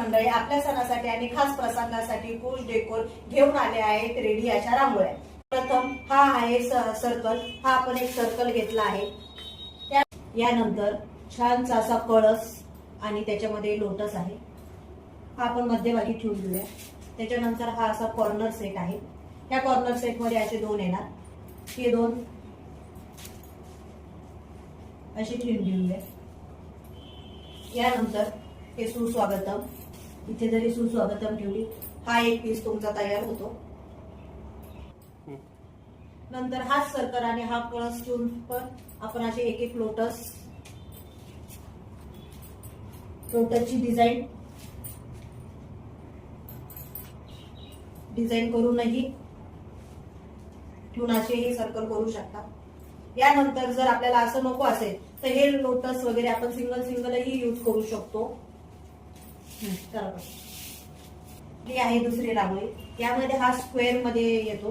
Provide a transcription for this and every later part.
मंडळी आपल्या सणासाठी आणि खास प्रसंगासाठी फुल डेकोर घेऊन आले आहेत रेडी अशा रांगोळ्या। प्रथम हा आहे सर्कल, हा आपण एक सर्कल घेतला आहे। यानंतर छानसा असा कळस आणि त्याच्यामध्ये लोटस आहे, हा आपण मध्यभागी ठेवून देऊया। त्याच्यानंतर हा असा कॉर्नर सेट आहे, या कॉर्नर सेट मध्ये असे दोन येणार, हे दोन अशी ठेवून देऊया। यानंतर हे सुस्वागतम, इथे जरी सुस्वागतम ठेवली, हा एक पीस तुमचा तयार होतो। नंतर हा सर्कल आणि हा कळस ठेवून पण आपण असे एक एक लोटसची डिझाईन करूनही ठेवून असे हे सर्कल करू शकता। यानंतर जर आपल्याला असं नको असेल तर हे लोटस वगैरे आपण सिंगलही यूज करू शकतो। ही आहे दुसरी रांगोळी, यामध्ये हा स्क्वेअर मध्ये येतो।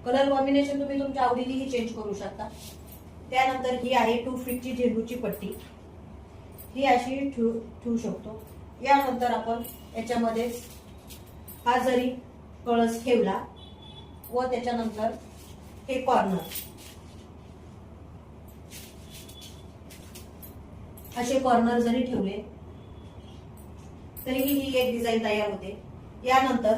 कलर कॉम्बिनेशन तुम्ही तुमच्या आवडीनेही चेंज करू शकता। त्यानंतर ही आहे 2 फीटची झेंडूची पट्टी, ही अशी ठेवू शकतो। यानंतर आपण याच्यामध्ये हा जरी कळस ठेवला व त्याच्यानंतर हे कॉर्नर असे कॉर्नर जरी ठेवले तरीही ही एक डिझाईन तयार होते। यानंतर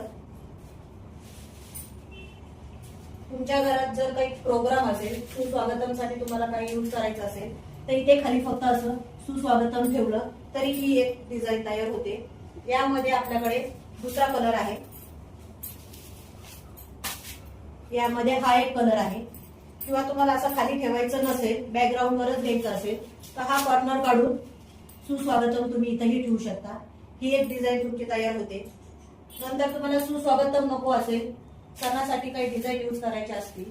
तुमच्या घरात जर काही प्रोग्राम असेल, सुस्वागतमसाठी तुम्हाला काही यूज करायचं असेल तर इथे खाली फक्त असं सुस्वागतम ठेवलं तरी ही एक डिझाईन तयार होते। यामध्ये आपल्याकडे दुसरा कलर आहे, यामध्ये हा एक कलर आहे। किंवा तुम्हाला असं खाली ठेवायचं नसेल, बॅकग्राऊंड वरच घ्यायचं असेल तर हा कॉर्नर काढून सुस्वागतम तुम्ही इथेही ठेवू शकता, ही एक डिझाईन तुमची तयार होते। नंतर तुम्हाला सुस्वागतम नको असेल, सणासाठी काही डिझाईन यूज करायचे असतील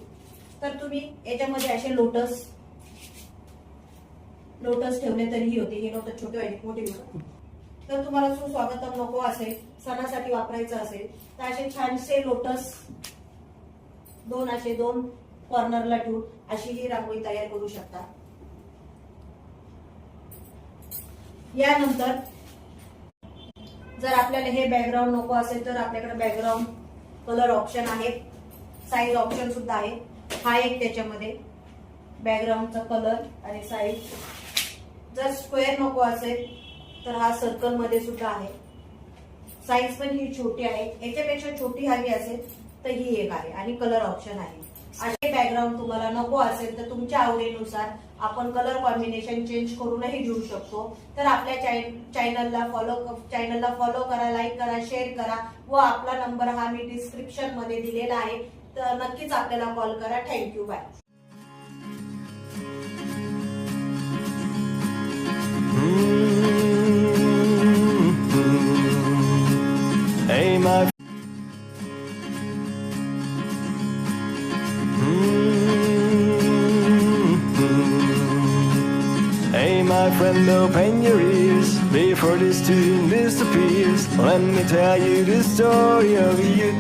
तर तुम्ही याच्यामध्ये असे लोटस ठेवले तरीही होते। हे लोटस छोटे व्हायचे, मोठे होते। तर तुम्हाला सुस्वागतम नको असेल, सणासाठी वापरायचं असेल तर असे छानसे लोटस दोन कॉर्नरला ठेवून अशी ही रांगोळी तयार करू शकता। यानंतर जर आपल्याला हे बॅकग्राऊंड नको असेल तर आपल्याकडे बॅकग्राऊंड कलर ऑप्शन आहे, साईज ऑप्शन सुद्धा आहे। हा एक त्याच्यामध्ये बॅकग्राऊंडचा कलर आणि साईज। जर स्क्वेअर नको असेल तर हा सर्कल मध्ये सुद्धा आहे, साईज पण ही छोटी आहे। याच्यापेक्षा छोटी हवी असेल तर ही एक आहे आणि कलर ऑप्शन आहे। असे बॅकग्राऊंड तुम्हाला नको असेल तर तुमच्या आवडीनुसार आपण कलर कॉम्बिनेशन चेंज करूनही घेऊ शकतो। तर आपल्या चॅनलला फॉलो करा, लाईक करा, शेअर करा व आपला नंबर हा मी डिस्क्रिप्शन मध्ये दिलेला आहे, तर नक्कीच आपल्याला कॉल करा। Thank you, bye. Hey my Hey my friend, open your ears before this tune disappears. Let me tell you the story of you.